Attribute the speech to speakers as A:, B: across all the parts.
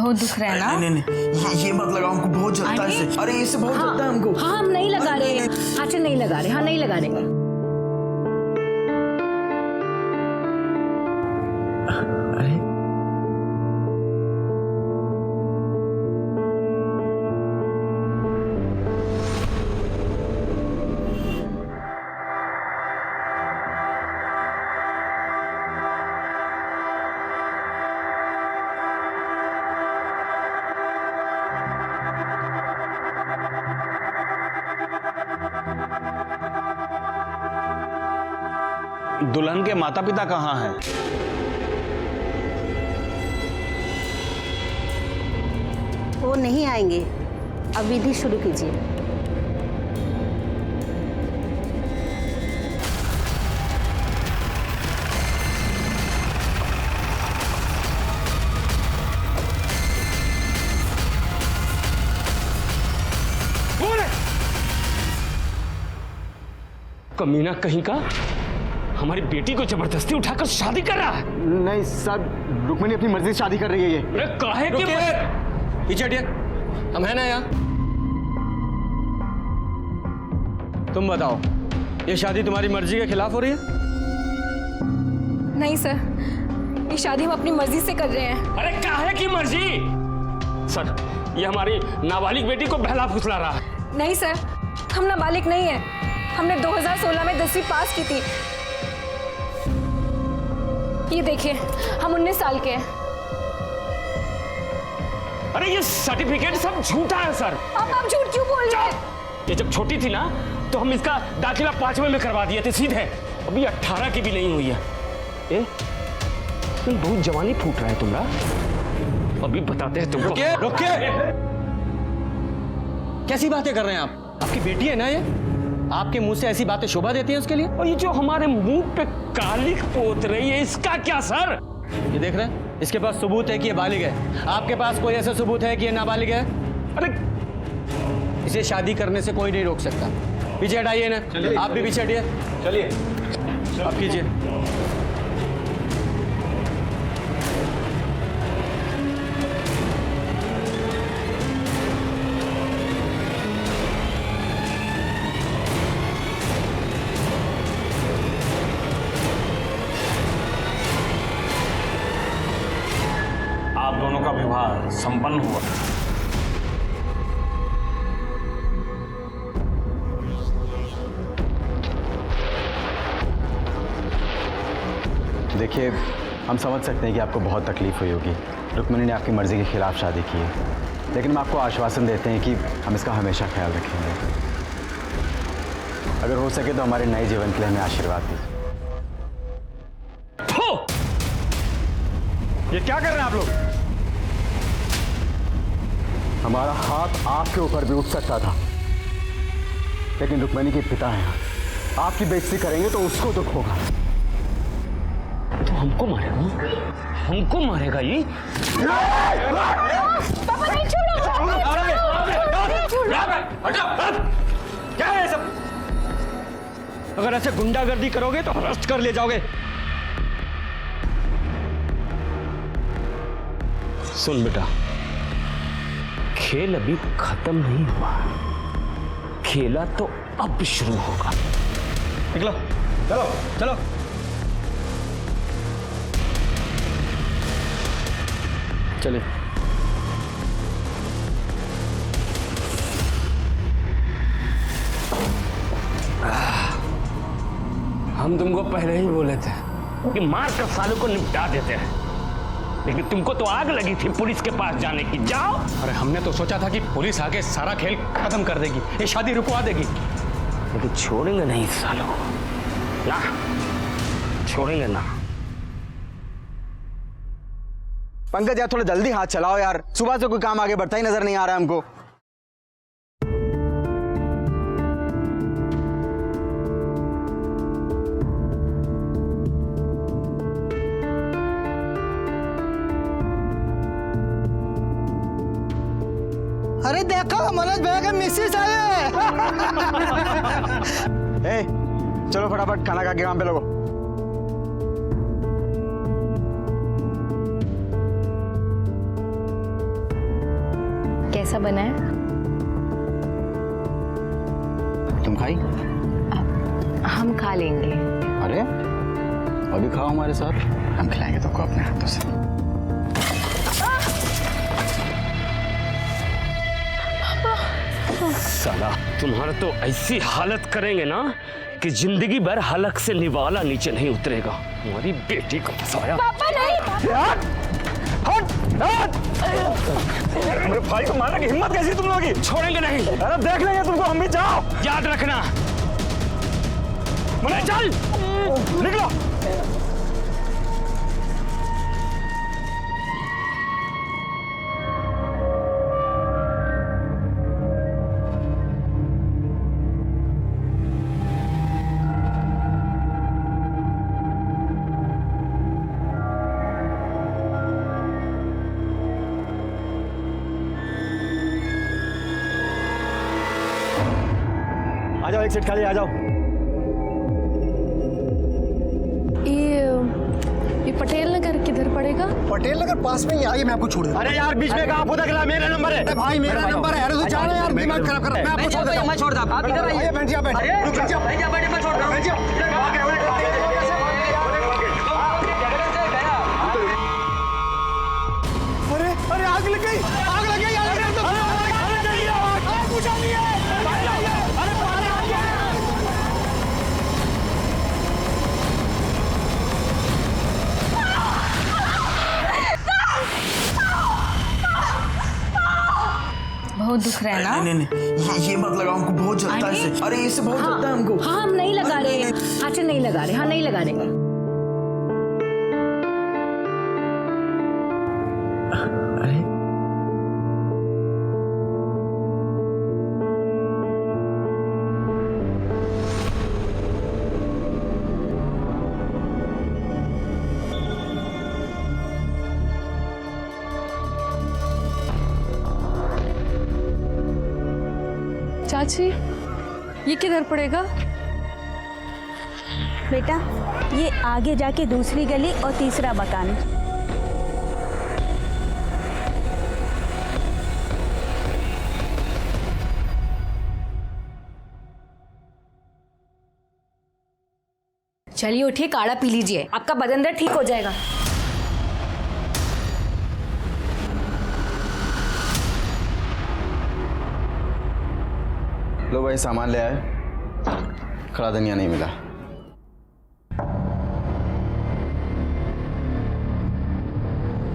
A: बहुत दुख रहा है ना?
B: नहीं नहीं नहीं, ये मत लगाओ, हमको बहुत जलता है इससे। अरे इससे बहुत जलता है हमको।
A: हाँ हम नहीं लगा रहे, अच्छा नहीं लगा रहे, हाँ नहीं लगा रहे।
B: अरे
C: दुल्हन के माता पिता कहाँ हैं?
D: वो नहीं आएंगे, अब विधि शुरू कीजिए।
E: कमीना कहीं का हमारी बेटी को जबरदस्ती उठाकर शादी कर रहा है।
F: नहीं सर, रुक्मिणी अपनी मर्जी से शादी कर रही है ये।
E: अरे काहे के
G: पीछे हटिए, हम है ना यहाँ। तुम बताओ, ये शादी तुम्हारी मर्जी के खिलाफ हो रही है?
A: नहीं सर, ये शादी हम अपनी मर्जी से कर रहे हैं।
E: अरे काहे की मर्जी? सर, ये हमारी नाबालिग बेटी को बहला फुसला रहा है।
A: नहीं सर, हम नाबालिग नहीं है, हमने 2016 में 10वीं पास की थी। ये देखिए, हम 19 साल के हैं।
E: अरे ये सर्टिफिकेट सब झूठा है सर।
A: अब आप झूठ क्यों बोल रहे हैं?
E: ये जब छोटी थी ना तो हम इसका दाखिला 5वें में करवा दिए थे सीधे। अभी 18 की भी नहीं हुई है। तुम बहुत जवानी फूट रहा है तुम्हारा। अभी बताते हैं तुमको।
G: रुकिए रुकिए, कैसी बातें कर रहे हैं आप? आपकी बेटी है ना ये? आपके मुंह से ऐसी बातें शोभा देती हैं उसके लिए?
E: और ये जो हमारे मुंह पे कालिक पोत रही है, इसका क्या सर?
G: ये देख रहे हैं, इसके पास सबूत है कि ये बालिग है। आपके पास कोई ऐसा सबूत है कि ये नाबालिग है?
E: अरे
G: इसे शादी करने से कोई नहीं रोक सकता। पीछे हटाइए ना, आप भी पीछे हटिए। चलिए आप कीजिए।
C: आप दोनों का विवाह संपन्न हुआ।
F: देखिए, हम समझ सकते हैं कि आपको बहुत तकलीफ हुई होगी। रुक्मिणी ने आपकी मर्जी के खिलाफ शादी की है, लेकिन हम आपको आश्वासन देते हैं कि हम इसका हमेशा ख्याल रखेंगे। अगर हो सके तो हमारे नए जीवन के लिए हमें आशीर्वाद दीजिए।
G: ये क्या कर रहे हैं आप लोग?
F: हमारा हाथ आपके ऊपर भी उठ सकता था, लेकिन रुक्मिणी के पिता हैं, आपकी बेइज्जती करेंगे तो उसको दुख होगा।
E: तो हमको मारेगा? हमको मारेगा ये?
A: पापा नहीं, छोड़ो।
G: क्या है सब? अगर ऐसे गुंडागर्दी करोगे तो अरेस्ट कर ले जाओगे।
E: सुन बेटा, खेल अभी खत्म नहीं हुआ, खेला तो अब शुरू होगा।
G: निकलो, चलो चलो। चलिए।
E: हम तुमको पहले ही बोले थे कि मार कर सालों को निपटा देते हैं, लेकिन तुमको तो आग लगी थी पुलिस के पास जाने की। जाओ।
G: अरे हमने तो सोचा था कि पुलिस आके सारा खेल खत्म कर देगी, ये शादी रुकवा देगी,
E: लेकिन छोड़ेंगे नहीं सालों को, ना छोड़ेंगे ना।
F: पंकज यार, थोड़ा जल्दी हाथ चलाओ यार, सुबह से कोई काम आगे बढ़ता ही नजर नहीं आ रहा है हमको।
H: अरे देखो, मनोज भैया के मिसेस आए।
F: ए, चलो फटाफट खाना खा के काम पे लगो।
I: कैसा बना है?
F: तुम खाई?
I: हम खा लेंगे।
F: अरे अभी खाओ हमारे साथ, हम खिलाएंगे तुमको अपने हाथों से।
E: साला तुम्हारा तो ऐसी हालत करेंगे ना कि जिंदगी भर हलक से निवाला नीचे नहीं उतरेगा। हमारी बेटी को फंसाया।
A: पापा नहीं।
C: मेरे भाई को मारने की हिम्मत कैसी तुम लोगों की?
E: छोड़ेंगे नहीं।
C: अरे देख लेंगे तुमको, हम भी जाओ।
E: याद रखना।
C: मुन्ना चल, निकलो।
F: आ जाओ, एक सीट खाली, आ जाओ।
I: ये पटेल नगर किधर पड़ेगा?
H: पटेल नगर पास में ही आइए, मैं आपको छोड़ दूँ।
F: अरे यार बीच में कहाँ पौधा खिला? मेरा नंबर है।
H: भाई मेरा नंबर है। अरे तो जा रहे यार, दिमाग खराब कर। मैं आपको छोड़ देता हूँ। मैं छोड़ दूँ। आप इधर आइए। बैठ जाओ, बैठ जाओ। रुक जाओ। बैठ जाओ, मैं छोड़ रहा हूँ। बैठ जाओ। अरे अरे आग लग गई, आग लग गई, आग लग गई। आग बुझा ली है। अरे पानी आ गया।
I: बहुत दुख रहा है ना?
B: नहीं नहीं, ये मत लगाओ, हमको बहुत जलता है इससे। अरे इससे बहुत जलता है हमको।
A: हाँ हम नहीं लगा रहे हैं। अच्छा नहीं लगा रहे। हाँ नहीं लगा रहे।
B: अरे
I: चाची, ये किधर पड़ेगा?
D: बेटा ये आगे जाके दूसरी गली और तीसरा मकान।
A: चलिए उठिए, काढ़ा पी लीजिए, आपका बदन दर्द ठीक हो जाएगा।
F: लो भाई, सामान ले आए। खड़ा धनिया नहीं मिला।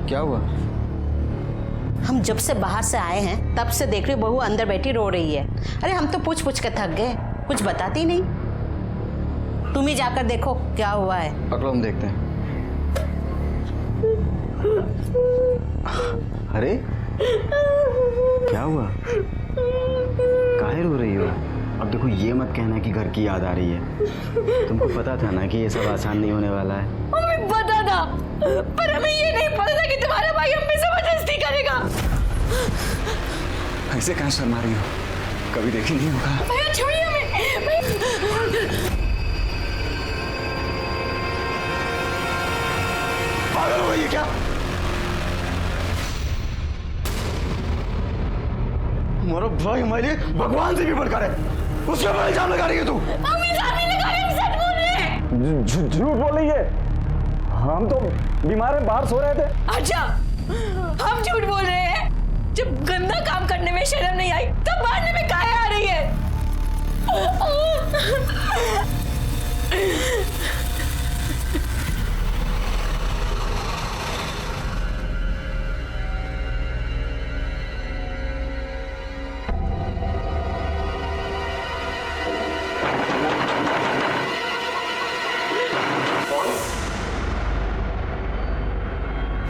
F: क्या हुआ?
D: हम जब से बाहर से आए हैं तब से देख रही हूँ बहू अंदर बैठी रो रही है। अरे हम तो पूछ पूछ के थक गए, कुछ बताती नहीं। तुम ही जाकर देखो क्या हुआ है।
F: पकड़ो, हम देखते हैं। अरे क्या हुआ? काहे रो रही हो? अब देखो, ये मत कहना कि घर की याद आ रही है। तुमको पता था ना कि ये सब आसान नहीं होने वाला है।
A: हमें पता था, पर हमें ये नहीं पता था कि तुम्हारा भाई हम पे जबरदस्ती करेगा।
F: ऐसे कहाँ शर्मा रही हो? कभी देखी नहीं होगा।
A: भैया छोड़िए हमें।
F: पागल हो गई है क्या? हमारा भाई हमारे लिए भगवान से भी बढ़कर है, उसके ऊपर इल्जाम लगा रही है तू।
A: हम इल्जाम नहीं लगा रहे, हम सच बोल रहे हैं।
C: झूठ बोल रही है। हम तो बीमार हैं, बाहर सो रहे थे।
A: अच्छा हम झूठ बोल रहे हैं? जब गंदा काम करने में शर्म नहीं आई तब मारने में काहे आ रही है?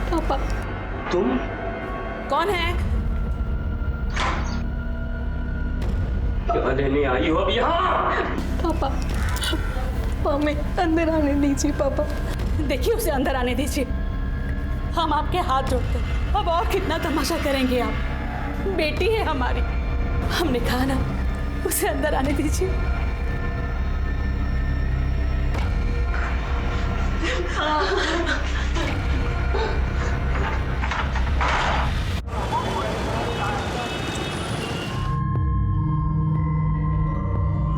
A: पापा।
E: तुम
A: कौन है?
E: क्या लेने आई हो अब यहाँ?
A: पापा हमें अंदर आने दीजिए। पापा देखिए, उसे अंदर आने दीजिए। हम आपके हाथ जोड़ते हैं। अब और कितना तमाशा करेंगे आप? बेटी है हमारी, हमने कहा ना, उसे अंदर आने दीजिए।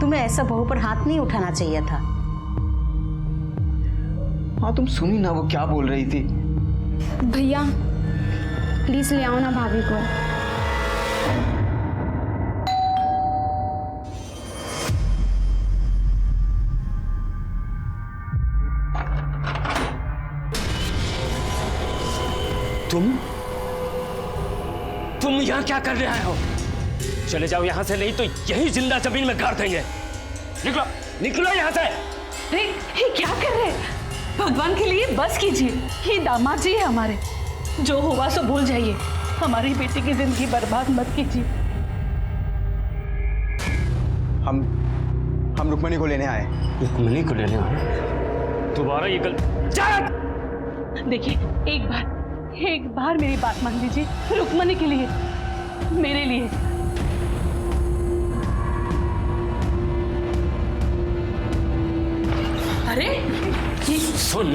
D: तुम्हें ऐसा बहू पर हाथ नहीं उठाना चाहिए था।
F: हाँ तुम सुनी ना वो क्या बोल रही थी।
I: भैया प्लीज ले आओ ना भाभी को।
E: तुम यहाँ क्या कर रहे हो? चले जाओ यहाँ से, नहीं तो यही जिंदा जमीन में गाड़ देंगे। निकलो निकलो यहाँ से।
A: अरे ये क्या कर रहे हैं? भगवान के लिए बस कीजिए, ये दामाद जी है हमारे। जो हुआ सो भूल जाइए, हमारी बेटी की जिंदगी बर्बाद मत कीजिए।
F: हम रुक्मणी को लेने आए।
E: रुक्मणी को लेने आए? दोबारा ये
A: देखिए एक बार मेरी बात मान लीजिए, रुक्मणी के लिए, मेरे लिए। अरे ये
E: सुन,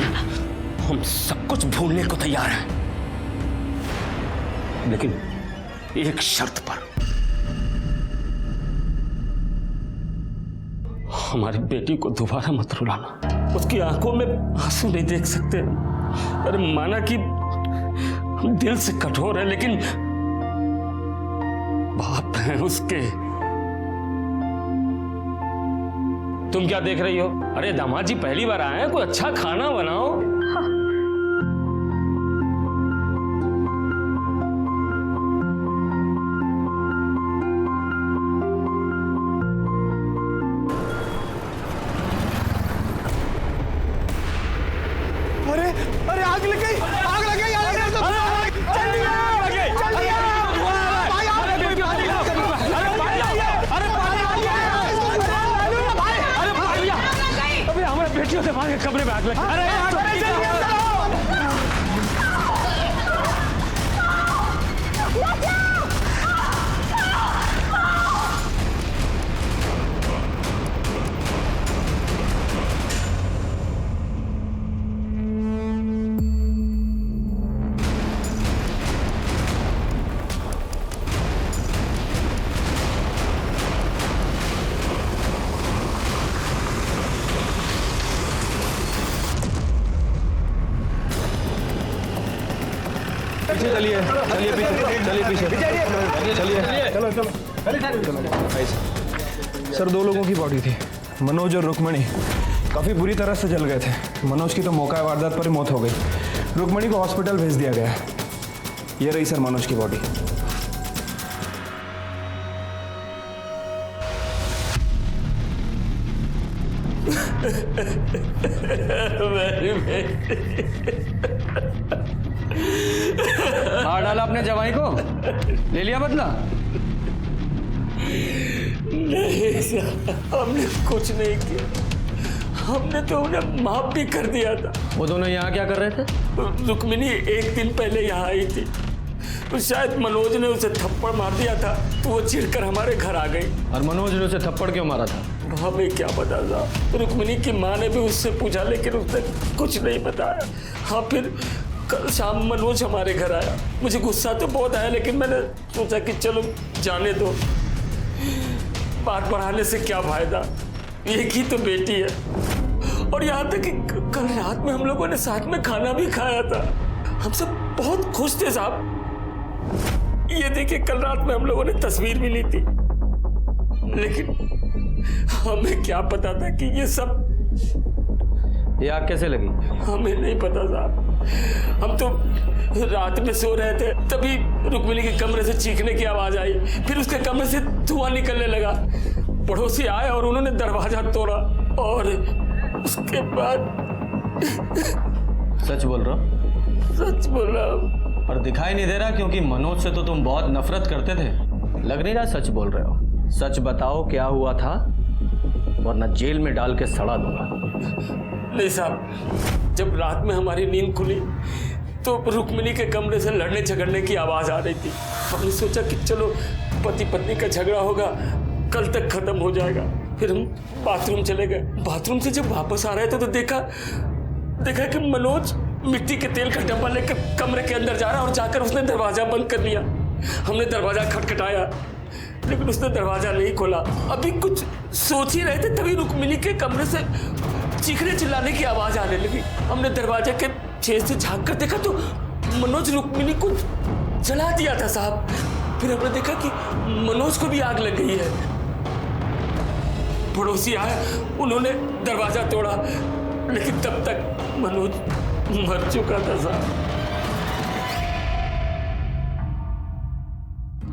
E: हम सब कुछ भूलने को तैयार हैं, लेकिन एक शर्त पर। हमारी बेटी को दोबारा मत रुलाना। उसकी आंखों में आंसू नहीं देख सकते। अरे माना कि दिल से कठोर है, लेकिन बाप है उसके। तुम क्या देख रही हो? अरे दामाद जी पहली बार आए हैं, कोई अच्छा खाना बनाओ।
H: अरे अरे आग लग गई, आग लग गई, आग लग गई। चलिए चलिए भाई, अरे पानी आइए, अरे पानी आइए।
E: अबे हमारे बेटियों से भाग के कमरे में आग लगी। अरे
H: चलिए चलिए पीछे चलिए चलो चलो। सर 2 लोगों की बॉडी थी, मनोज और रुक्मणी। काफ़ी बुरी तरह से जल गए थे। मनोज की तो मौका वारदात पर ही मौत हो गई। रुक्मणी को हॉस्पिटल भेज दिया गया। ये रही सर मनोज की बॉडी।
G: मार डाला अपने जवाई को, ले लिया बदला?
E: नहीं सर, हमने कुछ नहीं किया। हमने तो उन्हें माफ भी कर दिया था।
G: वो दोनों यहाँ क्या कर रहे थे?
E: रुक्मिणी 1 दिन पहले यहाँ आई थी, तो शायद मनोज ने उसे थप्पड़ मार दिया था, तो वो चिढ़कर हमारे घर आ गई।
G: और मनोज ने उसे थप्पड़ क्यों मारा था?
E: हमें क्या पता था। रुक्मिणी की माँ ने भी उससे पूछा, लेकिन उसने कुछ नहीं बताया। हाँ, फिर कल शाम मनोज हमारे घर आया। मुझे गुस्सा तो बहुत आया, लेकिन मैंने सोचा कि चलो जाने दो, बात बढ़ाने से क्या फायदा, एक ही तो बेटी है। और यहाँ तक कि कल रात में हम लोगों ने साथ में खाना भी खाया था। हम सब बहुत खुश थे साहब। ये देखिए, कल रात में हम लोगों ने तस्वीर भी ली थी, लेकिन हमें क्या पता था कि ये सब।
G: ये आग कैसे लगी?
E: हमें नहीं पता साहब। हम तो रात में सो रहे थे, तभी रुक्मिणी के कमरे से चीखने की आवाज आई। फिर उसके कमरे से धुआं निकलने लगा। पड़ोसी आए और उन्होंने दरवाजा तोड़ा, और उसके बाद।
G: सच बोल रहा हो?
E: सच बोल रहा हूं।
G: पर दिखाई नहीं दे रहा, क्योंकि मनोज से तो तुम बहुत नफरत करते थे। लग नहीं रहा सच बोल रहे हो। सच बताओ क्या हुआ था, वरना जेल में डाल के सड़ा दूंगा।
E: नहीं साहब, जब रात में हमारी नींद खुली तो रुक्मिणी के कमरे से लड़ने झगड़ने की आवाज आ रही थी। हमने सोचा कि चलो पति पत्नी का झगड़ा होगा, कल तक खत्म हो जाएगा। फिर हम बाथरूम चले गए। बाथरूम से जब वापस आ रहे थे तो देखा कि मनोज मिट्टी के तेल का डब्बा लेकर कमरे के अंदर जा रहा, और जाकर उसने दरवाजा बंद कर लिया। हमने दरवाजा खटखटाया, लेकिन उसने दरवाजा नहीं खोला। अभी कुछ सोच ही रहे थे तभी रुक्मिणी के कमरे से चीखने चिल्लाने की आवाज आने लगी। हमने दरवाजे के छेद से झांक कर देखा तो मनोज रुक्मिणी को जला दिया था साहब। फिर हमने देखा कि मनोज को भी आग लग गई है। पड़ोसी आए, उन्होंने दरवाजा तोड़ा, लेकिन तब तक मनोज मर चुका था साहब।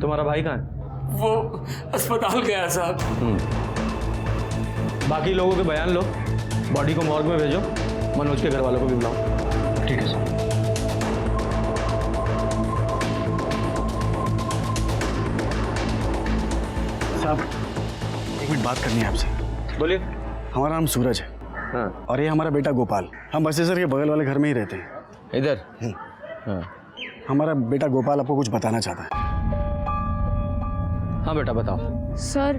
G: तुम्हारा भाई कहाँ है?
E: वो अस्पताल गया साहब।
G: बाकी लोगों के बयान लो, बॉडी को मॉर्ग में भेजो, मनोज के घर वालों को भी बुलाओ।
H: ठीक है सर।
F: साहब एक मिनट बात करनी है आपसे।
G: बोलिए।
F: हमारा नाम सूरज है।
G: हाँ।
F: और ये हमारा बेटा गोपाल। हम बसेसर के बगल वाले घर में ही रहते हैं।
G: इधर? हाँ।
F: हमारा बेटा गोपाल आपको कुछ बताना चाहता है।
G: हाँ बेटा बताओ।
I: सर,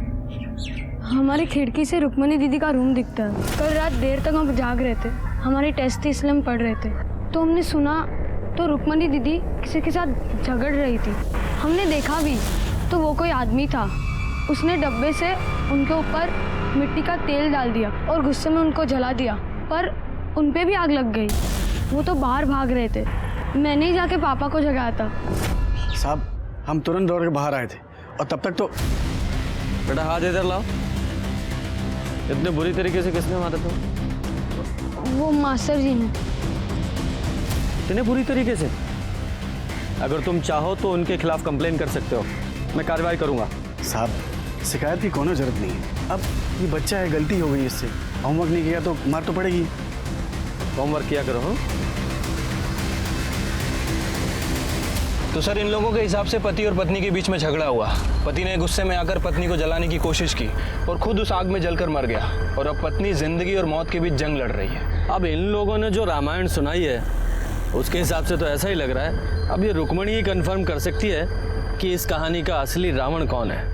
I: हमारी खिड़की से रुक्मणी दीदी का रूम दिखता है। कल रात देर तक हम जाग रहे थे, हमारी टेस्ट थी इसलिए हम पढ़ रहे थे, तो हमने सुना तो रुक्मणी दीदी किसी के साथ झगड़ रही थी। हमने देखा भी तो वो कोई आदमी था, उसने डब्बे से उनके ऊपर मिट्टी का तेल डाल दिया और गुस्से में उनको जला दिया, पर उन पे भी आग लग गई। वो तो बाहर भाग रहे थे, मैंने ही जाके पापा को जगाया था।
F: साहब हम तुरंत दौड़ के बाहर आए थे और तब तक तो
G: बेटा हाथ इधर लाओ। इतने बुरी तरीके से किसने मारा था?
I: वो मास्टर जी ने।
G: इतने बुरी तरीके से? अगर तुम चाहो तो उनके खिलाफ कंप्लेन कर सकते हो, मैं कार्रवाई करूंगा।
F: साहब शिकायत की कोनो जरूरत नहीं है। अब ये बच्चा है, गलती हो गई इससे, होमवर्क नहीं किया तो मार तो पड़ेगी।
G: होमवर्क किया करो। हाँ?
H: तो सर इन लोगों के हिसाब से पति और पत्नी के बीच में झगड़ा हुआ। पति ने गुस्से में आकर पत्नी को जलाने की कोशिश की और खुद उस आग में जलकर मर गया, और अब पत्नी जिंदगी और मौत के बीच जंग लड़ रही है।
G: अब इन लोगों ने जो रामायण सुनाई है उसके हिसाब से तो ऐसा ही लग रहा है। अब ये रुक्मणी ही कंफर्म कर सकती है कि इस कहानी का असली रावण कौन है।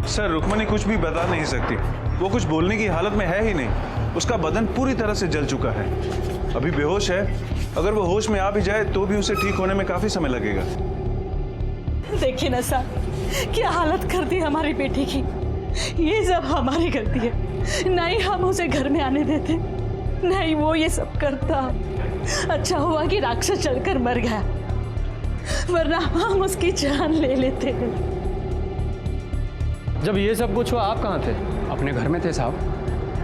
J: सर रुक्मणी कुछ भी बता नहीं सकती, वो कुछ बोलने की हालत में है ही नहीं। उसका बदन पूरी तरह से जल चुका है, अभी बेहोश है। अगर वो होश में आ भी जाए तो भी उसे ठीक होने में काफी समय लगेगा।
A: देखिए ना साहब, क्या हालत कर दी हमारी बेटी की। ये सब हमारी गलती है, नहीं हम उसे घर में आने देते, नहीं वो ये सब करता। अच्छा हुआ कि राक्षस चलकर मर गया, वरना हम उसकी जान ले लेते।
G: जब ये सब कुछ हुआ आप कहाँ थे?
K: अपने घर में थे साहब,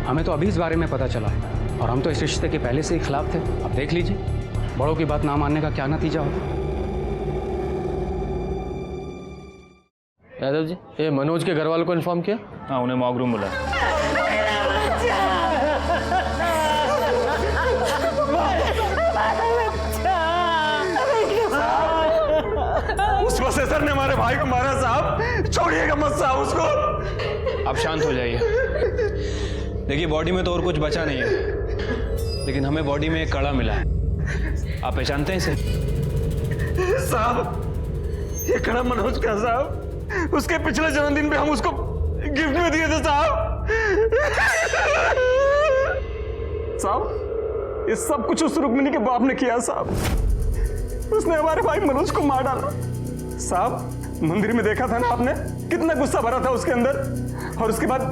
K: हमें तो अभी इस बारे में पता चला है, और हम तो इस रिश्ते के पहले से ही खिलाफ थे। अब देख लीजिए बड़ों की बात ना मानने का क्या नतीजा होगा।
G: यादव जी, ये मनोज के घर वालों को इन्फॉर्म किया?
C: हाँ, उन्हें मॉग रूम बुलाया।
J: उस प्रोफेसर ने हमारे भाई को मारा साहब, छोड़िएगा मत साहब उसको।
H: आप शांत हो जाइए। देखिए बॉडी में तो और कुछ बचा नहीं है, लेकिन हमें बॉडी में एक कड़ा मिला है। आप पहचानते हैं इसे?
J: साहब ये कड़ा मनोज का साहब, उसके पिछले जन्मदिन पे हम उसको गिफ्ट में दिए थे साहब। साहब ये सब कुछ उस रुक्मिणी के बाप ने किया साहब। उसने हमारे भाई मनोज को मार डाला साहब। मंदिर में देखा था ना आपने, कितना गुस्सा भरा था उसके अंदर। और उसके बाद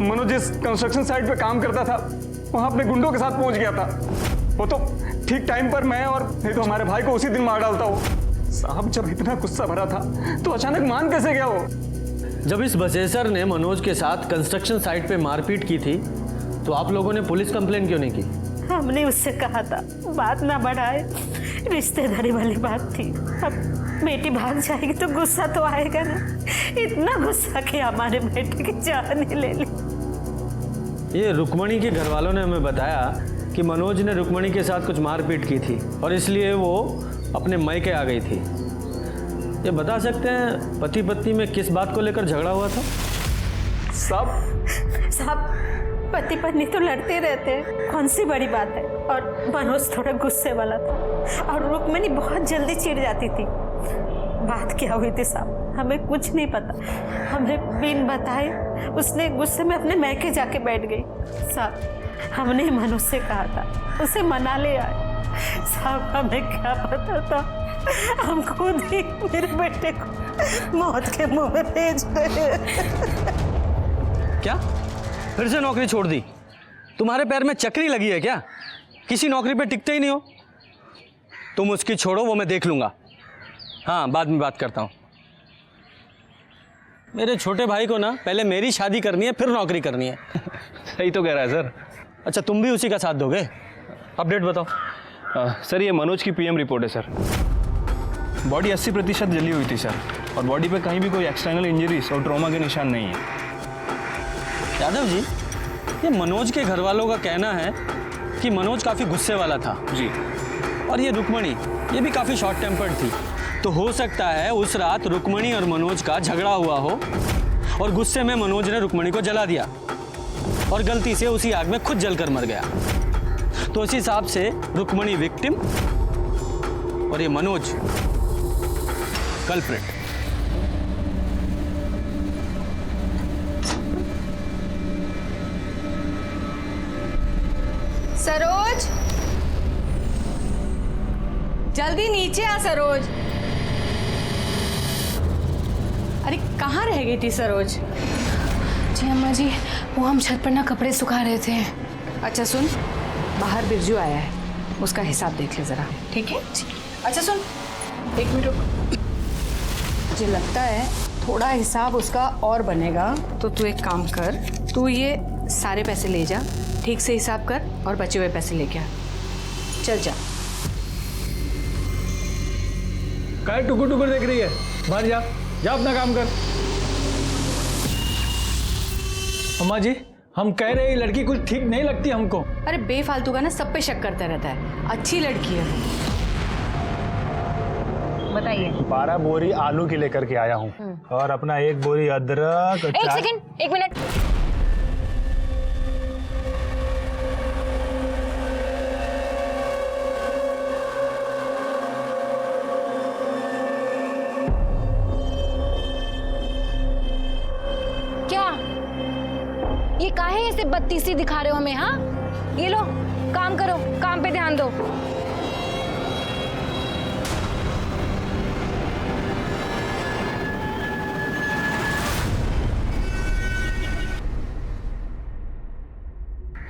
J: मनोज जिस कंस्ट्रक्शन साइट पे काम करता था वहां अपने गुंडों के साथ पहुंच गया था। वो तो ठीक टाइम पर मैं और नहीं तो हमारे भाई को उसी दिन मार डालता वो साहब। जब इतना गुस्सा भरा था तो अचानक मान कैसे गया वो?
G: जब इस बसेसर ने मनोज के साथ कंस्ट्रक्शन साइट पे मारपीट की थी तो आप लोगों ने पुलिस कंप्लेन क्यों नहीं की?
D: हमने उससे कहा था बात ना बढ़ाए, रिश्तेदारी वाली बात थी। अब बेटी भाग जाएगी तो गुस्सा तो आएगा ना। इतना गुस्सा कि हमारे बेटे की जान ही ले ली।
G: ये रुक्मणी के घर वालों ने हमें बताया कि मनोज ने रुक्मणी के साथ कुछ मारपीट की थी और इसलिए वो अपने मायके आ गई थी। ये बता सकते हैं पति पत्नी में किस बात को लेकर झगड़ा हुआ था?
D: साहब पति पत्नी तो लड़ते रहते हैं, कौन सी बड़ी बात है। और मनोज थोड़ा गुस्से वाला था और रुक्मणी बहुत जल्दी चिढ़ जाती थी। बात क्या हुई थी साहब हमें कुछ नहीं पता। हमें बिन बताए उसने गुस्से में अपने मैके जाके बैठ गई साहब। हमने मनोज से कहा था उसे मना ले आए साहब, हमें क्या पता था हम खुद ही मेरे बेटे को मौत के मुंह में भेज गए।
G: क्या फिर से नौकरी छोड़ दी? तुम्हारे पैर में चक्री लगी है क्या? किसी नौकरी पे टिकते ही नहीं हो तुम। उसकी छोड़ो, वो मैं देख लूँगा। हाँ, बाद में बात करता हूँ। मेरे छोटे भाई को ना पहले मेरी शादी करनी है, फिर नौकरी करनी है।
H: सही तो कह रहा है सर।
G: अच्छा, तुम भी उसी का साथ दोगे? अपडेट बताओ।
H: सर ये मनोज की पीएम रिपोर्ट है सर। बॉडी 80% जली हुई थी सर, और बॉडी पे कहीं भी कोई एक्सटर्नल इंजरीज और ट्रॉमा के निशान नहीं है।
G: यादव जी, ये मनोज के घर वालों का कहना है कि मनोज काफ़ी गुस्से वाला था
H: जी,
G: और ये रुक्मणी ये भी काफ़ी शॉर्ट टेम्पर्ड थी। तो हो सकता है उस रात रुक्मणी और मनोज का झगड़ा हुआ हो और गुस्से में मनोज ने रुक्मणी को जला दिया और गलती से उसी आग में खुद जलकर मर गया। तो इस हिसाब से रुक्मणी विक्टिम और ये मनोज कल्प्रिट।
A: सरोज, जल्दी नीचे आ सरोज। अरे कहाँ रह गई थी सरोज?
I: जी अम्मा जी, वो हम छत पर ना कपड़े सुखा रहे थे।
A: अच्छा सुन, बाहर बिरजू आया है, उसका हिसाब देख ले जरा, ठीक है? अच्छा सुन, 1 मिनट रुक। मुझे लगता है थोड़ा हिसाब उसका और बनेगा, तो तू एक काम कर, तू ये सारे पैसे ले जा, ठीक से हिसाब कर और बचे हुए पैसे लेके आ। चल जा।
G: काय टुकुर टुकुर देख रही है? बाहर जा, जा अपना काम कर।
L: अम्मा जी, हम कह रहे हैं लड़की कुछ ठीक नहीं लगती हमको।
A: अरे बेफालतू का ना सब पे शक करता रहता है, अच्छी लड़की है। बताइए।
C: 12 बोरी आलू की लेकर के आया हूँ और अपना 1 बोरी अदरक।
I: 1 सेकंड, 1 मिनट। क्या ये काहे ऐसे बत्तीसी दिखा रहे हो हमें? हाँ, ये लो, काम करो, काम पे ध्यान दो।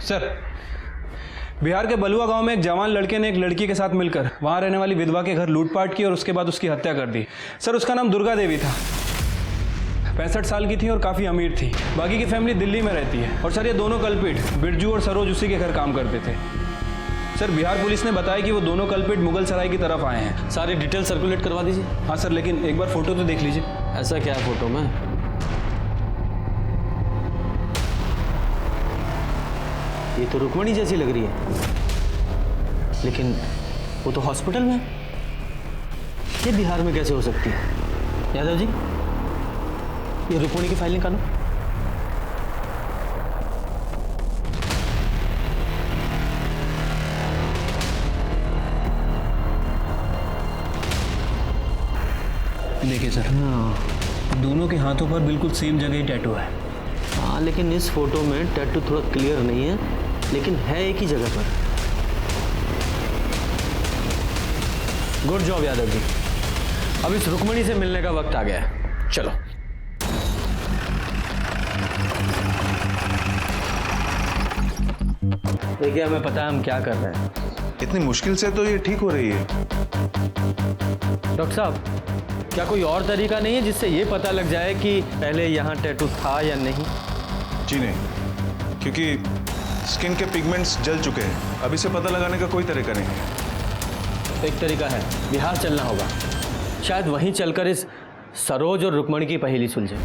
H: सर, बिहार के बलुआ गांव में एक जवान लड़के ने एक लड़की के साथ मिलकर वहां रहने वाली विधवा के घर लूटपाट की और उसके बाद उसकी हत्या कर दी। सर, उसका नाम दुर्गा देवी था, 65 साल की थी और काफ़ी अमीर थी। बाकी की फैमिली दिल्ली में रहती है। और सर, ये दोनों कल्पिट बिरजू और सरोज उसी के घर काम करते थे। सर, बिहार पुलिस ने बताया कि वो दोनों कल्पिट मुगल सराय की तरफ आए हैं।
G: सारी डिटेल सर्कुलेट करवा दीजिए।
H: हाँ सर, लेकिन एक बार फोटो तो देख लीजिए।
G: ऐसा क्या है फोटो में? ये तो रुक्मणी जैसी लग रही है, लेकिन वो तो हॉस्पिटल में है। ये बिहार में कैसे हो सकती है? यादव जी, ये रुक्मणी की फाइल निकालो।
H: देखिए सर, दोनों के हाथों पर बिल्कुल सेम जगह ही टैटू है।
G: हाँ, लेकिन इस फोटो में टैटू थोड़ा क्लियर नहीं है, लेकिन है एक ही जगह पर। Good job Yadav ji. अब इस रुक्मणी से मिलने का वक्त आ गया है, चलो। देखिए, हमें पता है हम क्या कर रहे हैं।
B: इतनी मुश्किल से तो ये ठीक हो रही है।
G: डॉक्टर साहब, क्या कोई और तरीका नहीं है जिससे ये पता लग जाए कि पहले यहाँ टैटू था या नहीं?
B: जी नहीं, क्योंकि स्किन के पिगमेंट्स जल चुके हैं। अब इसे पता लगाने का कोई तरीका नहीं है।
G: एक तरीका है, बिहार चलना होगा। शायद वहीं चलकर इस सरोज और रुक्मणी की पहेली सुलझे।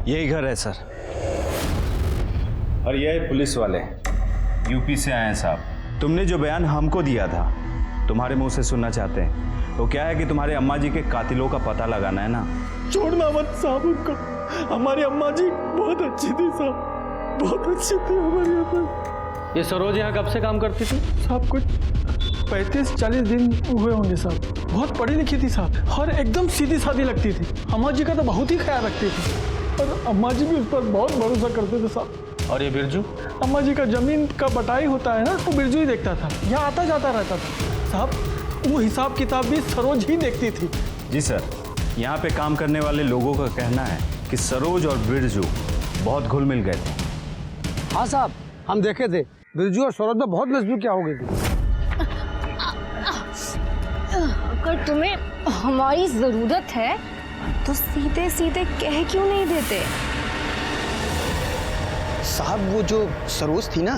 F: यही घर है सर। और ये पुलिस वाले यूपी से आए हैं साहब। तुमने जो बयान हमको दिया था, तुम्हारे मुंह से सुनना चाहते हैं। वो क्या है कि तुम्हारे अम्मा जी के कातिलों का पता लगाना है ना।
L: छोड़ना मत साहब उनको। हमारी अम्मा जी बहुत अच्छी थी साहब, बहुत अच्छी थी हमारी अम्मा।
G: ये सरोज यहाँ कब से काम करती थी?
L: साहब कुछ 35-40 दिन हुए होंगे साहब। बहुत पढ़ी लिखी थी साहब और एकदम सीधी सादी लगती थी। अम्मा जी का तो बहुत ही ख्याल रखती थी और अम्मा जी भी उस पर बहुत भरोसा करते थे साहब।
G: और ये बिरजू?
L: अम्मा जी का जमीन का बटाई होता है ना, वो बिरजू ही देखता था, यहाँ आता जाता रहता था साहब। वो हिसाब किताब भी सरोज ही देखती थी।
F: जी सर, यहाँ पे काम करने वाले लोगों का कहना है कि सरोज और बिरजू बहुत घुल मिल गए थे।
M: हाँ साहब, हम देखे थे बिरजू और सरोज में बहुत नजदीकियाँ हो गई थी।
I: अगर तुम्हें हमारी जरूरत है तो सीधे सीधे कह क्यों नहीं देते?
N: साहब वो जो सरोज थी ना,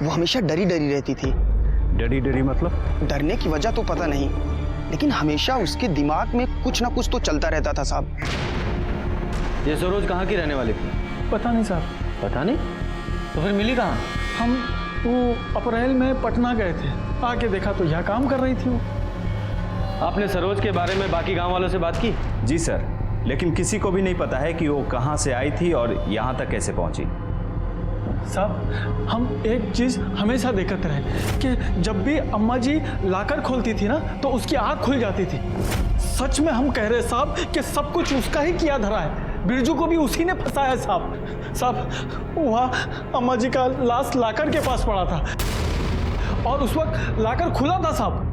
N: वो हमेशा डरी डरी रहती थी।
F: डरी डरी मतलब?
N: डरने की वजह तो पता नहीं, लेकिन हमेशा उसके दिमाग में कुछ ना कुछ तो चलता रहता था साहब।
G: ये सरोज कहाँ की रहने वाली थी?
L: पता नहीं साहब।
G: पता नहीं? तो फिर मिली कहाँ?
L: हम वो अप्रैल में पटना गए थे, आके देखा तो यहाँ काम कर रही थी वो।
G: आपने सरोज के बारे में बाकी गांव वालों से बात की?
F: जी सर, लेकिन किसी को भी नहीं पता है कि वो कहाँ से आई थी और यहाँ तक कैसे पहुँची।
L: साहब हम एक चीज हमेशा देखते रहे कि जब भी अम्मा जी लाकर खोलती थी ना तो उसकी आँख खुल जाती थी। सच में हम कह रहे साहब कि सब कुछ उसका ही किया धरा है। बिरजू को भी उसी ने फंसाया साहब। साहब वहाँ अम्मा जी का लाश लाकर के पास पड़ा था और उस वक्त लाकर खुला था साहब।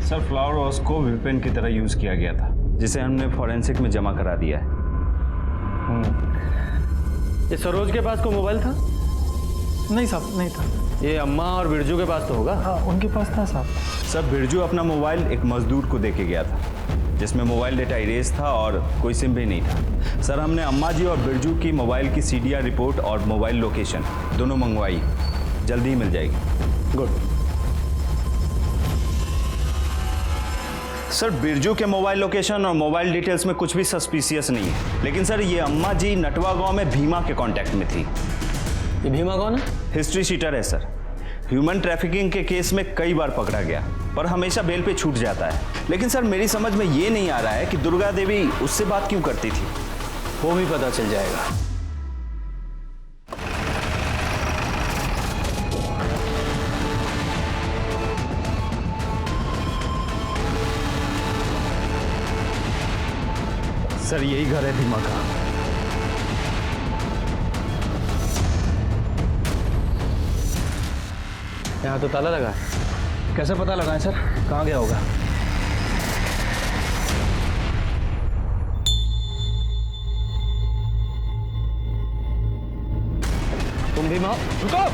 F: सर फ्लावर वॉश को विपेन की तरह यूज किया गया था, जिसे हमने फॉरेंसिक में जमा करा दिया है।
G: ये सरोज के पास कोई मोबाइल था?
L: नहीं साहब, नहीं था।
G: ये अम्मा और बिरजू के पास तो होगा?
L: हाँ उनके पास था साहब।
F: सर बिरजू अपना मोबाइल एक मजदूर को देके गया था, जिसमें मोबाइल डेटा इरेज था और कोई सिम भी नहीं था। सर हमने अम्मा जी और बिरजू की मोबाइल की CDR रिपोर्ट और मोबाइल लोकेशन दोनों मंगवाई, जल्दी ही मिल जाएगी।
G: गुड।
F: सर बिरजू के मोबाइल लोकेशन और मोबाइल डिटेल्स में कुछ भी सस्पिशियस नहीं है, लेकिन सर ये अम्मा जी नटवा गांव में भीमा के कांटेक्ट में थी।
G: ये भीमा कौन है?
F: हिस्ट्री शीटर है सर। ह्यूमन ट्रैफिकिंग के केस में कई बार पकड़ा गया पर हमेशा बेल पे छूट जाता है। लेकिन सर मेरी समझ में ये नहीं आ रहा है कि दुर्गा देवी उससे बात क्यों करती थी।
G: वो भी पता चल जाएगा।
F: सर यही घर है भीमा का।
G: यहाँ तो ताला लगा है।
H: कैसे पता लगाएं सर, कहाँ गया होगा?
G: तुम भी माँ रुको।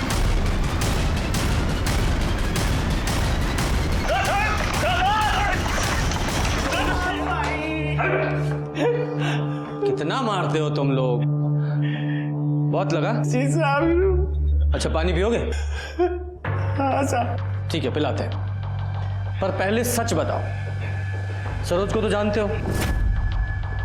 G: कितना मारते हो तुम लोग? बहुत लगा?
E: जी साहब।
G: अच्छा पानी पियोगे?
E: हाँ साहब।
G: ठीक है पिलाते हैं, पर पहले सच बताओ, सरोज को तो जानते हो?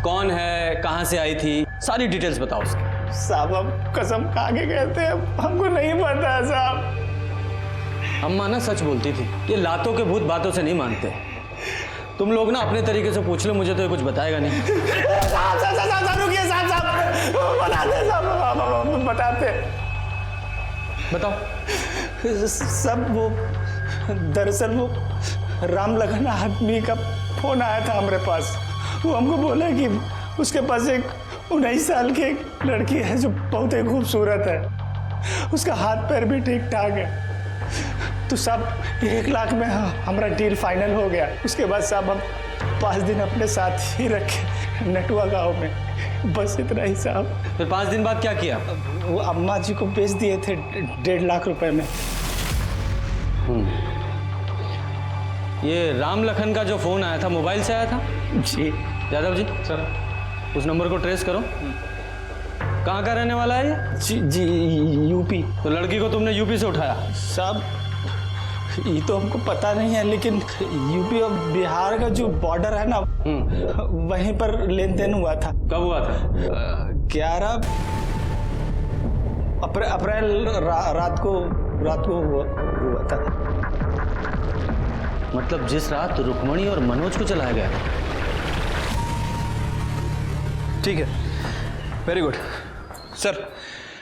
G: कौन है, कहाँ से आई थी, सारी डिटेल्स बताओ उसकी।
E: साहब हम कसम खा के कहते हैं, हमको नहीं पता साहब।
G: अम्मा ना सच बोलती थी, ये लातों के भूत बातों से नहीं मानते। तुम लोग ना अपने तरीके से पूछ लो, मुझे तो ये कुछ बताएगा नहीं।
E: साहब रुकिए साहब, बताते साहब, बताते।
G: बताओ।
E: सब वो दरअसल वो राम लखन आदमी का फोन आया था हमारे पास। वो हमको बोला कि उसके पास एक 19 साल की एक लड़की है जो बहुत ही खूबसूरत है, उसका हाथ पैर भी ठीक ठाक है। तो साहब 1 लाख में हमारा डील फाइनल हो गया। उसके बाद साहब हम 5 दिन अपने साथ ही रखे नटुआ गांव में, बस इतना ही साहब।
G: फिर 5 दिन बाद क्या किया?
E: वो अम्मा जी को बेच दिए थे 1.5 लाख रुपए में।
G: ये राम लखन का जो फोन आया था मोबाइल से आया था?
E: जी।
G: यादव जी सर, उस नंबर को ट्रेस करो। कहाँ का रहने वाला है ये?
E: जी यूपी।
G: तो लड़की को तुमने यूपी से उठाया?
E: साहब ये तो हमको पता नहीं है, लेकिन यूपी और बिहार का जो बॉर्डर है ना, वहीं पर लेन देन हुआ था।
G: कब हुआ था?
E: 11 अप्रैल रात को हुआ था।
G: मतलब जिस रात रुक्मणी और मनोज को चलाया गया।
H: ठीक है, very good sir.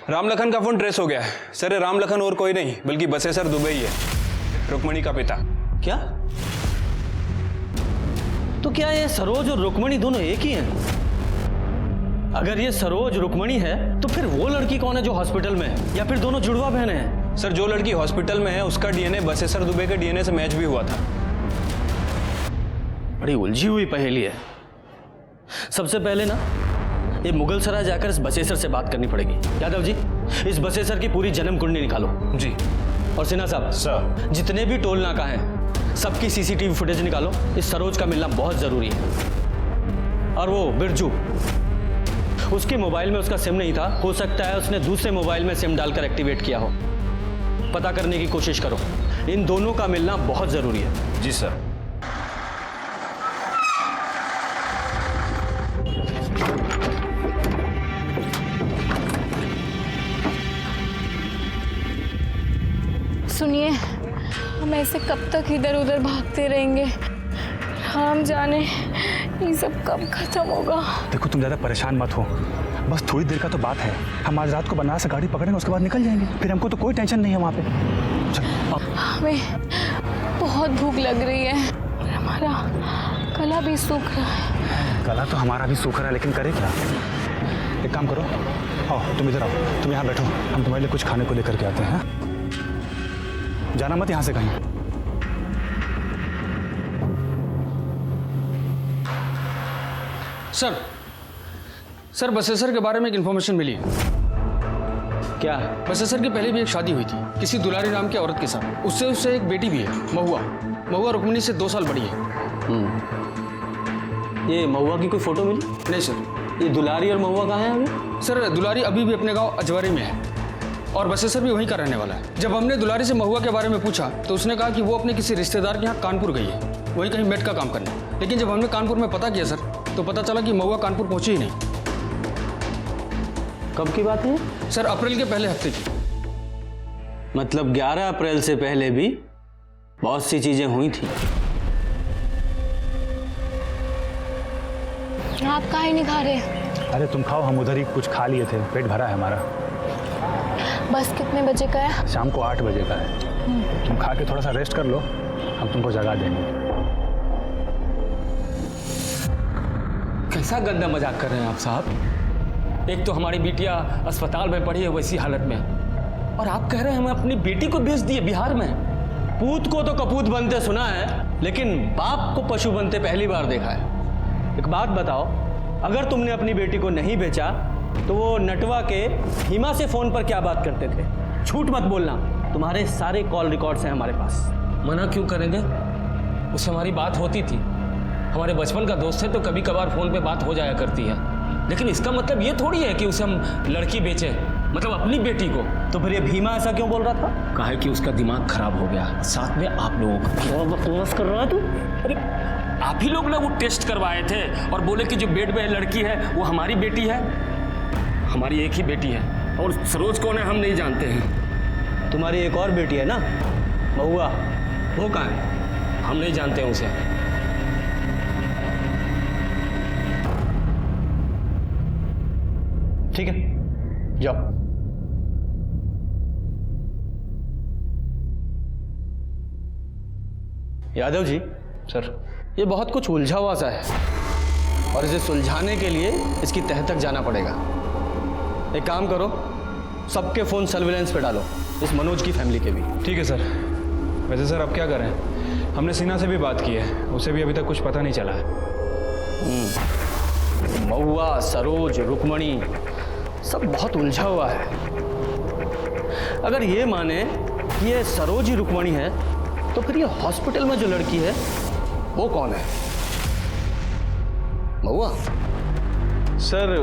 H: Ram Lakhan का फोन ट्रेस हो गया है सर। ये राम लखन और कोई नहीं बल्कि बसेसर दुबई है।
K: रुक्मणी का पिता।
G: क्या? तो क्या ये सरोज और रुक्मणी दोनों एक ही हैं? अगर ये सरोज रुक्मणी है तो फिर वो लड़की कौन है जो हॉस्पिटल में है, या फिर दोनों जुड़वा बहनें हैं?
K: सर, जो लड़की हॉस्पिटल में है उसका डीएनए बसेसर दुबे के डीएनए से मैच भी हुआ था।
G: बड़ी उलझी हुई पहेली है। सबसे पहले ना ये मुगल सराय जाकर इस बसेसर से बात करनी पड़ेगी। यादव जी, इस बसेसर की पूरी जन्म कुंडली निकालो।
K: जी।
G: और सिन्हा साहब सर, जितने भी टोल नाका हैं सबकी सीसीटीवी फुटेज निकालो। इस सरोज का मिलना बहुत जरूरी है। और वो बिरजू, उसके मोबाइल में उसका सिम नहीं था, हो सकता है उसने दूसरे मोबाइल में सिम डालकर एक्टिवेट किया हो। पता करने की कोशिश करो। इन दोनों का मिलना बहुत जरूरी है।
F: जी सर।
I: सुनिए, हम ऐसे कब तक इधर उधर भागते रहेंगे? हम जाने ये सब कब खत्म होगा।
H: देखो, तुम ज़्यादा परेशान मत हो, बस थोड़ी देर का तो बात है। हम आज रात को बनारस से गाड़ी पकड़ेंगे, उसके बाद निकल जाएंगे। फिर हमको तो कोई टेंशन नहीं है वहाँ पे। चलो।
I: हमें बहुत भूख लग रही है और हमारा गला भी सूख रहा है।
H: गला तो हमारा भी सूख रहा है, लेकिन करे क्या? एक काम करो, आओ तुम इधर आओ, तुम यहाँ बैठो, हम तुम्हारे लिए कुछ खाने को लेकर के आते हैं। जाना मत यहाँ से कहीं।
K: सर, बसेसर के बारे में एक इन्फॉर्मेशन मिली है।
G: क्या?
K: बसेसर की पहले भी एक शादी हुई थी किसी दुलारी नाम की औरत के साथ। उससे एक बेटी भी है, महुआ रुक्मिणी से 2 साल बड़ी है।
G: ये महुआ की कोई फोटो मिली?
K: नहीं सर।
G: ये दुलारी और महुआ कहाँ है अभी?
K: सर, दुलारी अभी भी अपने गांव अजवारी में है और बसेसर भी वहीं का रहने वाला है। जब हमने दुलारी से महुआ के बारे में पूछा तो उसने कहा कि वो अपने किसी रिश्तेदार के यहाँ कानपुर गई है, वहीं कहीं मेट का काम करने। लेकिन जब हमने कानपुर में पता किया सर, तो पता चला कि महुआ कानपुर पहुंची ही नहीं।
G: कब की बात है?
K: सर, अप्रैल के पहले हफ्ते की।
G: मतलब 11 अप्रैल से पहले भी बहुत सी चीजें हुई थी।
I: आप काहे नहीं खा रहे?
H: अरे तुम खाओ, हम उधर ही कुछ खा लिए थे, पेट भरा है हमारा।
I: बस कितने बजे का है?
H: शाम को 8 बजे का है। तुम खा के थोड़ा सा रेस्ट कर लो, हम तुमको जगा देंगे।
E: कैसा गंदा मजाक कर रहे हैं आप साहब? एक तो हमारी बिटिया अस्पताल में पड़ी है वैसी हालत में, और आप कह रहे हैं हमें अपनी बेटी को भेज दिए बिहार में।
G: पूत को तो कपूत बनते सुना है, लेकिन बाप को पशु बनते पहली बार देखा है। एक बात बताओ, अगर तुमने अपनी बेटी को नहीं बेचा तो वो नटवा के हिमा से फोन पर क्या बात करते थे? झूठ मत बोलना, तुम्हारे सारे कॉल रिकॉर्ड्स हैं हमारे पास।
E: मना क्यों करेंगे? उससे हमारी बात होती थी, हमारे बचपन का दोस्त है, तो कभी कभार फोन पे बात हो जाया करती है। लेकिन इसका मतलब ये थोड़ी है कि उसे हम लड़की बेचें, मतलब अपनी बेटी को।
G: तो फिर ये भीमा ऐसा क्यों बोल रहा था?
E: कहा है कि उसका दिमाग खराब हो गया, साथ में आप लोगों का।
G: बकवास कर रहा है तू?
E: अरे आप ही लोग ना वो टेस्ट करवाए थे और बोले कि जो बेड में लड़की है वो हमारी बेटी है। हमारी एक ही बेटी है, और सरोज कौन है हम नहीं जानते हैं।
G: तुम्हारी एक और बेटी है ना, महुआ, वो कहाँ है?
E: हम नहीं जानते हैं उसे।
G: ठीक है, जाओ। यादव जी।
K: सर, ये बहुत कुछ उलझा हुआ सा है और इसे सुलझाने के लिए इसकी तह तक जाना पड़ेगा। एक काम करो, सबके फ़ोन सर्विलेंस पे डालो, इस मनोज की फैमिली के भी।
H: ठीक है सर। वैसे सर अब क्या करें, हमने सिन्हा से भी बात की है, उसे भी अभी तक कुछ पता नहीं चला है।
K: महुआ, सरोज, रुक्मणी सब बहुत उलझा हुआ है।
G: अगर ये माने कि ये सरोज ही रुक्मणी है, तो फिर ये हॉस्पिटल में जो लड़की है
K: वो कौन है? महुआ?
B: सर,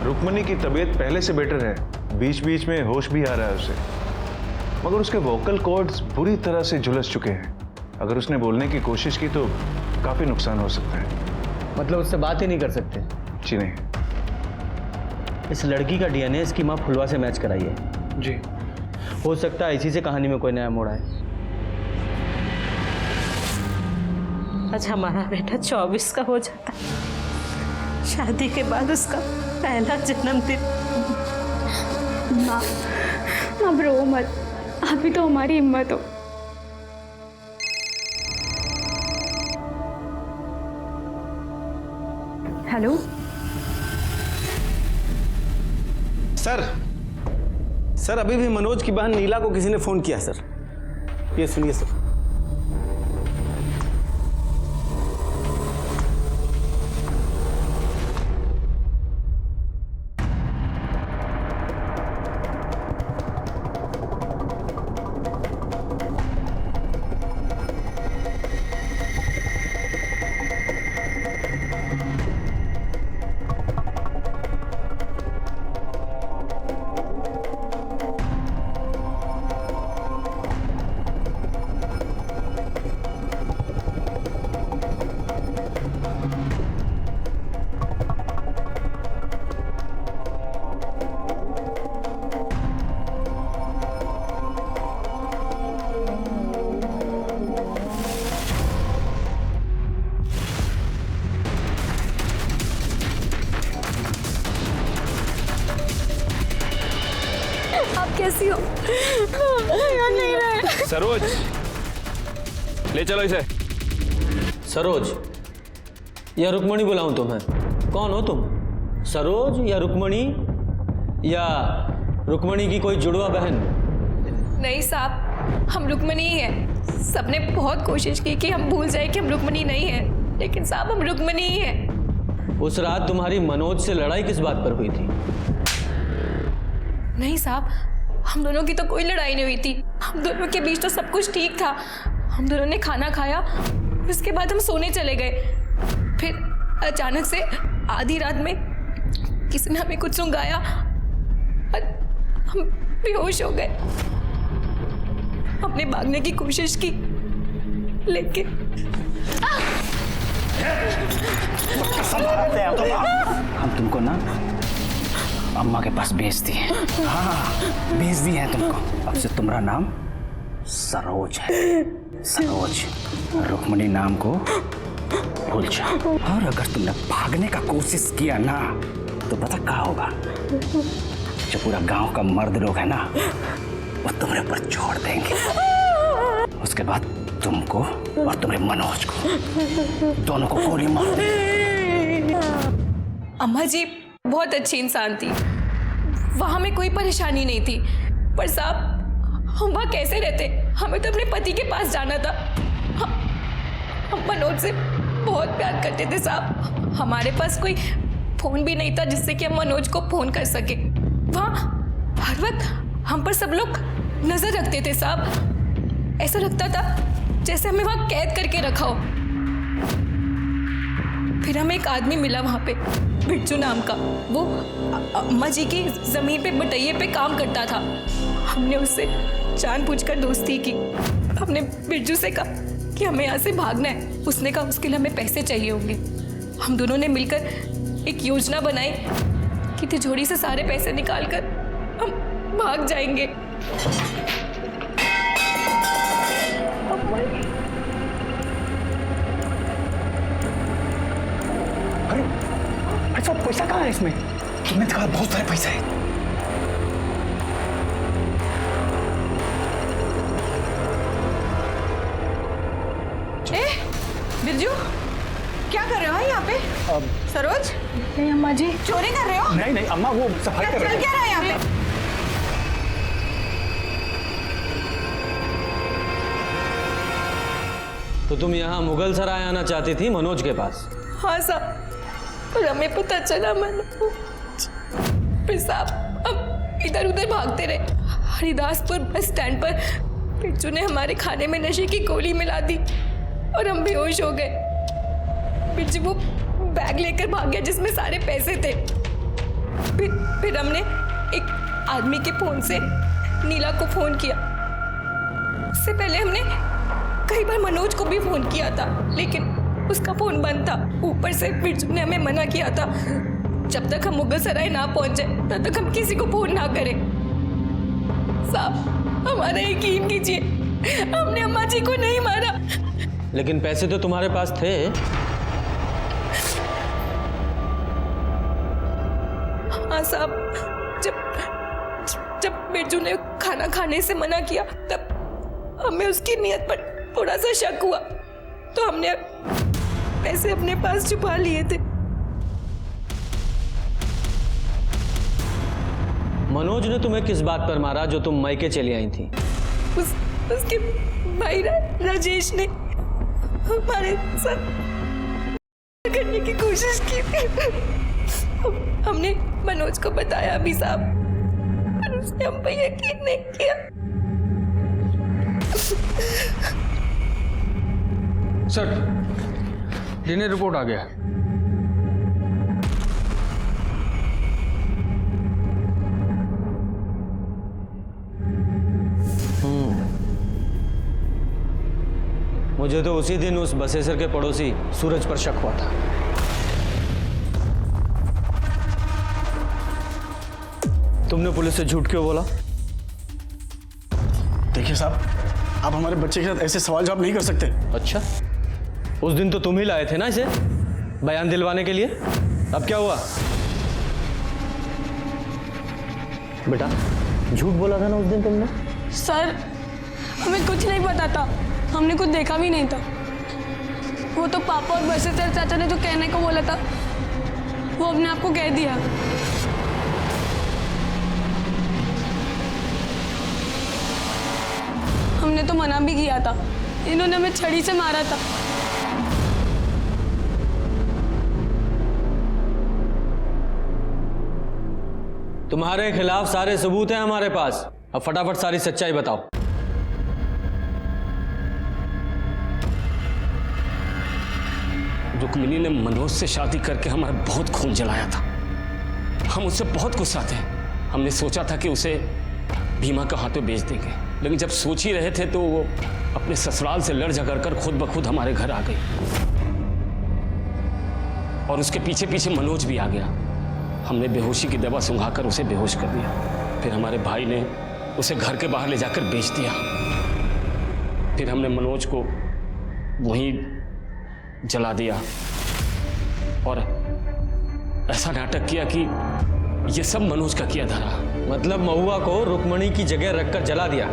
B: रुक्मणी की तबीयत पहले से बेटर है, बीच बीच में होश भी आ रहा है उसे, मगर उसके वोकल कॉर्ड्स बुरी तरह से झुलस चुके हैं। अगर उसने बोलने की कोशिश की तो काफी नुकसान हो सकता है।
G: मतलब उससे बात ही नहीं कर सकते?
B: जी नहीं।
G: इस लड़की का डीएनए इसकी माँ फुलवा से मैच कराई है।
H: जी।
G: हो सकता है इसी से कहानी में कोई नया मोड़ आए।
D: आज हमारा बेटा 24 का हो जाता, शादी के बाद उसका पहला जन्मदिन।
I: माँ, अब रो मत, आप भी तो हमारी हिम्मत हो। हेलो
G: सर अभी भी मनोज की बहन नीला को किसी ने फोन किया सर। ये सुनिए सर।
I: कैसी हो? याद नहीं रहा।
B: सरोज, ले चलो इसे।
G: सरोज या रुक्मणी बुलाऊं तुम्हें? कौन हो तुम? सरोज या रुक्मणी या रुक्मणी की कोई जुड़वा बहन?
O: नहीं साहब, हम रुक्मणी ही हैं। सबने बहुत कोशिश की कि हम भूल जाए कि हम रुक्मणी नहीं हैं, लेकिन साहब हम रुक्मणी ही हैं।
G: उस रात तुम्हारी मनोज से लड़ाई किस बात पर हुई थी?
O: नहीं साहब, हम दोनों की तो कोई लड़ाई नहीं हुई थी। हम दोनों के बीच तो सब कुछ ठीक था। हम दोनों ने खाना खाया, उसके बाद हम सोने चले गए। फिर अचानक से आधी रात में किसी ने हमें कुछ सुंघाया और हम बेहोश हो गए। हमने भागने की कोशिश की, लेकिन
N: हम तुमको ना अम्मा के पास भेज दिए। हाँ, भेज दिए हैं तुमको। अब से तुम्हारा नाम सरोज है। सरोज, रुक्मणी नाम को भूल जाओ। और अगर तुमने भागने का कोशिश किया ना तो पता क्या होगा? जो पूरा गांव का मर्द लोग है ना, वो तुम्हारे ऊपर छोड़ देंगे। उसके बाद तुमको और तुम्हारे मनोज को दोनों को गोली मार देंगे।
O: अम्मा जी बहुत अच्छी इंसान थी, वहां में कोई परेशानी नहीं थी। पर साहब, हम वहां कैसे रहते? हमें तो अपने पति के पास जाना था। हम मनोज से बहुत प्यार करते थे साहब। हमारे पास कोई फोन भी नहीं था जिससे कि हम मनोज को फोन कर सके। वहां हर वक्त हम पर सब लोग नजर रखते थे साहब। ऐसा लगता था जैसे हमें वहां कैद करके रखा हो। फिर हमें एक आदमी मिला वहां पे, बिरजू नाम का। वो अम्मा जी की जमीन पे बटैये पे काम करता था। हमने उससे जानबूझकर दोस्ती की। हमने बिरजू से कहा कि हमें यहाँ से भागना है। उसने कहा उसके लिए हमें पैसे चाहिए होंगे। हम दोनों ने मिलकर एक योजना बनाई कि तिजोरी से सारे पैसे निकालकर हम भाग जाएंगे।
N: अच्छा, पैसा कहाँ है इसमें? तुमने कहा बहुत सारे पैसे हैं।
D: बिरजू, क्या कर रहे हो यहाँ पे? सरोज?
I: नहीं अम्मा जी।
D: चोरी कर रहे हो?
N: नहीं नहीं अम्मा, वो सफाई कर रहे
D: चल क्या रहा है यहाँ पे?
G: तो तुम यहाँ मुगल सराय आना चाहती थी मनोज के पास?
O: हाँ साहब, पर हमें पता चला फिर साहब हम इधर उधर भागते रहे। हरिदासपुर बस स्टैंड पर बिरजू ने हमारे खाने में नशे की गोली मिला दी और हम बेहोश हो गए। बिरजू वो बैग लेकर भाग गया जिसमें सारे पैसे थे। फिर हमने एक आदमी के फोन से नीला को फोन किया। उससे पहले हमने कई बार मनोज को भी फोन किया था, लेकिन उसका फोन बंद था। ऊपर से बिरजू ने हमें मना किया था जब तक हम मुगल सराय ना पहुंचे तब तक हम किसी को फोन ना करें। साहब, हमारा यकीन कीजिए, हमने अम्मा जी को नहीं मारा।
G: लेकिन पैसे तो तुम्हारे पास थे।
O: हाँ साहब, जब बिरजू ने खाना खाने से मना किया तब हमें उसकी नीयत पर थोड़ा सा शक हुआ, तो हमने पैसे अपने पास छुपा लिए थे।
G: मनोज ने तुम्हें किस बात पर मारा जो तुम मायके चली आई थी?
O: उसके भाई राजेश ने हमारे साथ करने की कोशिश की थी। हमने मनोज को बताया भी साहब, पर उसने हम पे यकीन नहीं किया।
K: सर, डीएनए रिपोर्ट आ गया है।
G: मुझे तो उसी दिन उस बसेसर के पड़ोसी सूरज पर शक हुआ था। तुमने पुलिस से झूठ क्यों बोला?
P: देखिए साहब, आप हमारे बच्चे के साथ ऐसे सवाल जवाब नहीं कर सकते।
G: अच्छा, उस दिन तो तुम ही लाए थे ना इसे बयान दिलवाने के लिए। अब क्या हुआ? बेटा, झूठ बोला था ना उस दिन तुमने?
I: सर, हमें कुछ नहीं पता था, हमने कुछ देखा भी नहीं था। वो तो पापा और बसेसर चाचा ने जो कहने को बोला था वो अपने आप को कह दिया। हमने तो मना भी किया था, इन्होंने हमें छड़ी से मारा था।
G: तुम्हारे खिलाफ सारे सबूत हैं हमारे पास। अब फटाफट सारी सच्चाई बताओ।
E: रुक्मिनी ने मनोज से शादी करके हमारा बहुत खून जलाया था। हम उससे बहुत गुस्सा थे। हमने सोचा था कि उसे भीमा का हाथों बेच देंगे, लेकिन जब सोच ही रहे थे तो वो अपने ससुराल से लड़ झगड़ कर खुद ब खुद हमारे घर आ गई। और उसके पीछे पीछे मनोज भी आ गया। हमने बेहोशी की दवा सुंघाकर उसे बेहोश कर दिया। फिर हमारे भाई ने उसे घर के बाहर ले जाकर बेच दिया। फिर हमने मनोज को वहीं जला दिया और ऐसा नाटक किया कि ये सब मनोज का किया धरा।
G: मतलब महुआ को रुक्मणी की जगह रखकर जला दिया?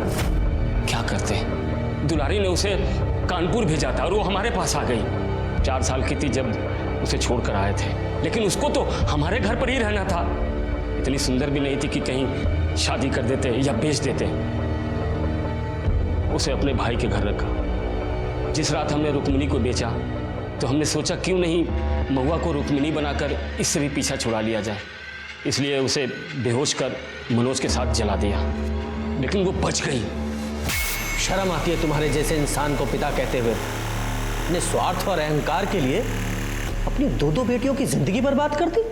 E: क्या करते, दुलारी ने उसे कानपुर भेजा था और वो हमारे पास आ गई। 4 साल की थी जब उसे छोड़कर आए थे, लेकिन उसको तो हमारे घर पर ही रहना था। इतनी सुंदर भी नहीं थी कि कहीं शादी कर देते या बेच देते। उसे अपने भाई के घर रखा। जिस रात हमने रुक्मिनी को बेचा तो हमने सोचा क्यों नहीं महुआ को रुक्मिनी बनाकर इससे भी पीछा छुड़ा लिया जाए। इसलिए उसे बेहोश कर मनोज के साथ जला दिया, लेकिन वो बच गई।
G: शर्म आती है तुम्हारे जैसे इंसान को पिता कहते हुए। अपने स्वार्थ और अहंकार के लिए अपनी 2 बेटियों की जिंदगी बर्बाद कर दी।